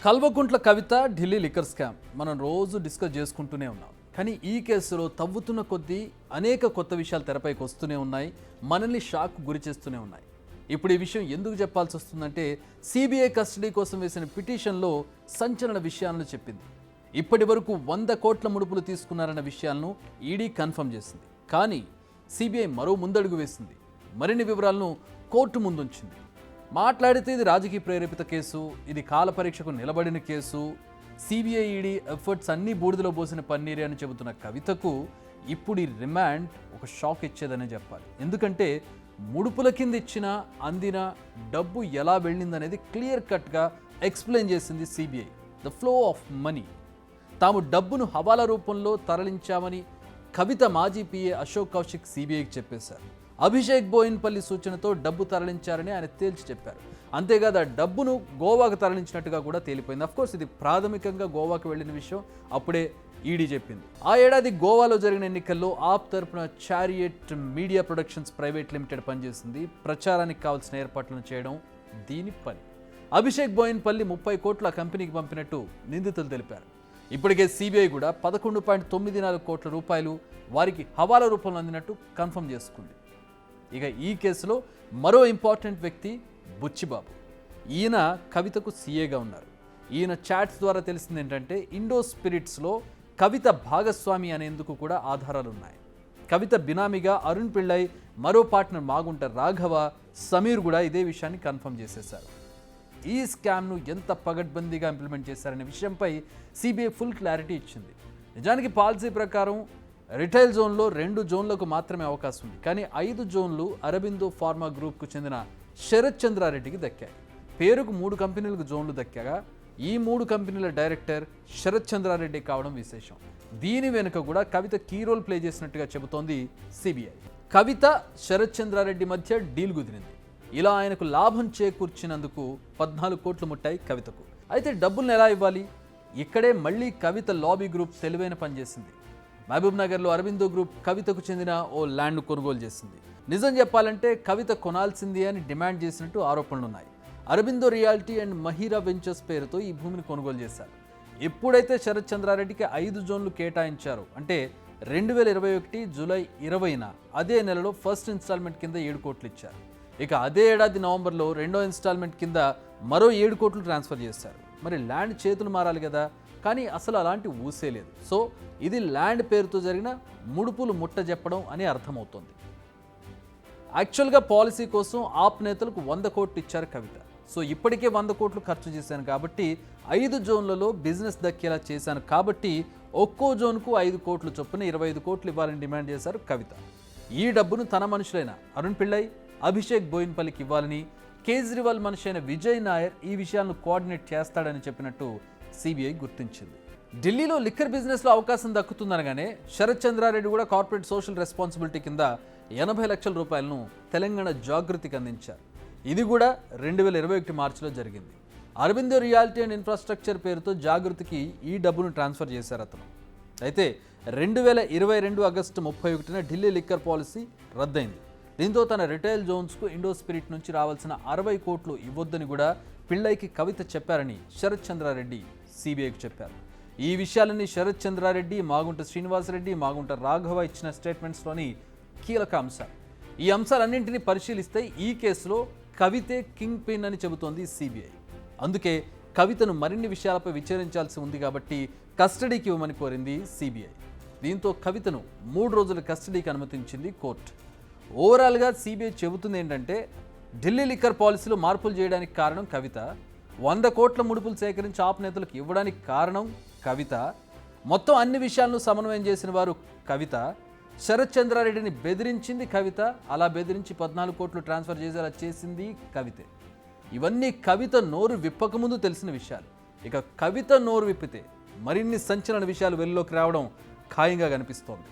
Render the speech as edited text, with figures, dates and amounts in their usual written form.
Kalvakuntla Kavitha Delhi liquor scam మనం రోజు discuss చేసుకుంటూనే ఉన్నాం. కానీ ఈ కేసులో తవ్వుతున్న కొద్దీ అనేక కొత్త విషయాలు తెరపైకి వస్తూనే ఉన్నాయి, మనల్ని షాక్ గురి చేస్తూనే ఉన్నాయి. ఇప్పుడు ఈ విషయం ఎందుకు చెప్పాల్సి వస్తుందంటే సిబిఐ కస్టడీ కోసం వేసిన పిటిషన్లో సంచలన విషయాలను చెప్పింది. ఇప్పటి వరకు 100 కోట్ల ముడుపులు తీసుకున్నారన్న విషయాలను ఈడీ కన్ఫర్మ్ చేసింది. కానీ సిబిఐ మరో ముందడుగు వేసింది, మరిన్ని వివరాలను కోర్టు ముందుంచింది. మాట్లాడితే ఇది రాజకీయ ప్రేరేపిత కేసు, ఇది కాల పరీక్షకు నిలబడిన కేసు, సిబిఐ ఈడీ ఎఫర్ట్స్ అన్నీ బూడిదలో పోసిన పన్నీరే అని చెబుతున్న కవితకు ఇప్పుడు ఈ రిమాండ్ ఒక షాక్ ఇచ్చేదనే చెప్పాలి. ఎందుకంటే ముడుపుల కింద ఇచ్చిన అందిన డబ్బు ఎలా వెళ్ళిందనేది క్లియర్ కట్గా ఎక్స్ప్లెయిన్ చేసింది CBI. The flow of money. తాము డబ్బును హవాలా రూపంలో తరలించామని కవిత మాజీ పిఏ అశోక్ కౌశిక్ సిబిఐకి చెప్పేశారు. అభిషేక్ బోయిన్పల్లి సూచనతో డబ్బు తరలించారని ఆయన తేల్చి చెప్పారు. అంతేకాదు ఆ డబ్బును గోవాకు తరలించినట్టుగా కూడా తేలిపోయింది. అఫ్కోర్స్ ఇది ప్రాథమికంగా గోవాకు వెళ్ళిన విషయం అప్పుడే ఈడీ చెప్పింది. ఆ ఏడాది గోవాలో జరిగిన ఎన్నికల్లో ఆప్ తరపున chariot media productions private limited పనిచేసింది. ప్రచారానికి కావాల్సిన ఏర్పాట్లను చేయడం దీని పని. అభిషేక్ బోయిన్పల్లి 30 కోట్ల కంపెనీకి పంపినట్టు నిందితులు తెలిపారు. ఇప్పటికే సిబిఐ కూడా 11.94 కోట్ల రూపాయలు వారికి హవాలా రూపంలో అందినట్టు కన్ఫర్మ్ చేసుకుంది. ఇక ఈ కేసులో మరో ఇంపార్టెంట్ వ్యక్తి బుచ్చిబాబు. ఈయన కవితకు సీఏగా ఉన్నారు. ఈయన చాట్స్ ద్వారా తెలిసింది ఏంటంటే ఇండో స్పిరిట్స్లో కవిత భాగస్వామి అనేందుకు కూడా ఆధారాలు ఉన్నాయి. కవిత బినామీగా అరుణ్ పిళ్ళై, మరో పార్ట్నర్ మాగుంట రాఘవ, సమీర్ కూడా ఇదే విషయాన్ని కన్ఫర్మ్ చేసేశారు. ఈ స్కామ్ను ఎంత పగడ్బందీగా ఇంప్లిమెంట్ చేశారనే విషయంపై సిబిఐ ఫుల్ క్లారిటీ ఇచ్చింది. నిజానికి పాలసీ ప్రకారం రిటైల్ జోన్లో 2 జోన్లకు మాత్రమే అవకాశం ఉంది. కానీ 5 జోన్లు అరబిందో ఫార్మా గ్రూప్కు చెందిన శరత్ చంద్రారెడ్డికి దక్కాయి. పేరుకు 3 కంపెనీలకు జోన్లు దక్కాగా ఈ 3 కంపెనీల డైరెక్టర్ శరత్ చంద్రారెడ్డి కావడం విశేషం. దీని వెనుక కూడా కవిత కీ రోల్ ప్లే చేసినట్టుగా చెబుతోంది సిబిఐ. కవిత శరత్ చంద్రారెడ్డి మధ్య డీల్ కుదిరింది. ఇలా ఆయనకు లాభం చేకూర్చినందుకు 14 కోట్లు ముట్టాయి కవితకు. అయితే డబ్బులను ఎలా ఇవ్వాలి? ఇక్కడే మళ్ళీ కవిత లాబీ గ్రూప్ తెలివైన పనిచేసింది. మహబూబ్ నగర్లో అరబిందో గ్రూప్ కవితకు చెందిన ఓ ల్యాండ్ కొనుగోలు చేసింది. నిజం చెప్పాలంటే కవిత కొనాల్సింది అని డిమాండ్ చేసినట్టు ఆరోపణలున్నాయి. Aurobindo reality and Mahira ventures పేరుతో ఈ భూమిని కొనుగోలు చేశారు. ఎప్పుడైతే శరత్ చంద్రారెడ్డికి 5 జోన్లు కేటాయించారో అంటే 2021 జూలై 20న అదే నెలలో ఫస్ట్ ఇన్స్టాల్మెంట్ కింద 7 కోట్లు ఇచ్చారు. ఇక అదే ఏడాది నవంబర్లో రెండో ఇన్స్టాల్మెంట్ కింద మరో 7 కోట్లు ట్రాన్స్ఫర్ చేశారు. మరి ల్యాండ్ చేతులు మారాలి కదా, కానీ అసలు అలాంటి ఊసే లేదు. సో ఇది ల్యాండ్ పేరుతో జరిగిన ముడుపులు ముట్ట చెప్పడం అని అర్థమవుతోంది. యాక్చువల్గా పాలసీ కోసం ఆప్ నేతలకు 100 కోట్లు ఇచ్చారు కవిత. సో ఇప్పటికే 100 కోట్లు ఖర్చు చేశాను కాబట్టి 5 జోన్లలో బిజినెస్ దక్కేలా చేశాను కాబట్టి ఒక్కో జోన్కు 5 కోట్లు చొప్పున 25 కోట్లు ఇవ్వాలని డిమాండ్ చేశారు కవిత. ఈ డబ్బును తన మనుషులైన అరుణ్ పిళ్ళై, అభిషేక్ బోయిన్పల్లికి ఇవ్వాలని కేజ్రీవాల్ మనిషి అయిన విజయ్ నాయర్ ఈ విషయాలను కోఆర్డినేట్ చేస్తాడని చెప్పినట్టు సిబిఐ గుర్తించింది. ఢిల్లీలో లిక్కర్ బిజినెస్లో అవకాశం దక్కుతుందనగానే శరత్ చంద్రారెడ్డి కూడా కార్పొరేట్ సోషల్ రెస్పాన్సిబిలిటీ కింద 80 లక్షల రూపాయలను తెలంగాణ జాగృతికి అందించారు. ఇది కూడా 2021 మార్చిలో జరిగింది. అరబిందో రియాలిటీ అండ్ ఇన్ఫ్రాస్ట్రక్చర్ పేరుతో జాగృతికి ఈ డబ్బును ట్రాన్స్ఫర్ చేశారు అతను. అయితే 2022 ఆగస్టు 31న ఢిల్లీ లిక్కర్ పాలసీ రద్దయింది. దీంతో తన రిటైల్ జోన్స్కు ఇండో స్పిరిట్ నుంచి రావాల్సిన 60 కోట్లు ఇవ్వొద్దని కూడా పిళ్ళైకి కవిత చెప్పారని శరత్ చంద్రారెడ్డి సిబిఐకి చెప్పారు. ఈ విషయాలన్నీ శరత్ చంద్రారెడ్డి, మాగుంట శ్రీనివాసరెడ్డి, మాగుంట రాఘవ ఇచ్చిన స్టేట్మెంట్స్లోని కీలక అంశాలు. ఈ అంశాలన్నింటినీ పరిశీలిస్తే ఈ కేసులో కవితే కింగ్ పిన్ అని చెబుతోంది సిబిఐ. అందుకే కవితను మరిన్ని విషయాలపై విచారించాల్సి ఉంది కాబట్టి కస్టడీకి ఇవ్వమని కోరింది సిబిఐ. దీంతో కవితను 3 రోజుల కస్టడీకి అనుమతించింది కోర్టు. ఓవరాల్గా సిబిఐ చెబుతుంది ఏంటంటే ఢిల్లీ లిక్కర్ పాలసీలో మార్పులు చేయడానికి కారణం కవిత, 100 కోట్ల ముడుపులు సేకరించి ఆప్ నేతలకు ఇవ్వడానికి కారణం కవిత, మొత్తం అన్ని విషయాలను సమన్వయం చేసిన వారు కవిత, శరత్ చంద్రారెడ్డిని బెదిరించింది కవిత, అలా బెదిరించి 14 కోట్లు ట్రాన్స్ఫర్ చేసేలా చేసింది కవితే. ఇవన్నీ కవిత నోరు విప్పకముందు తెలిసిన విషయాలు. ఇక కవిత నోరు విప్పితే మరిన్ని సంచలన విషయాలు వెలుగులోకి రావడం ఖాయంగా కనిపిస్తోంది.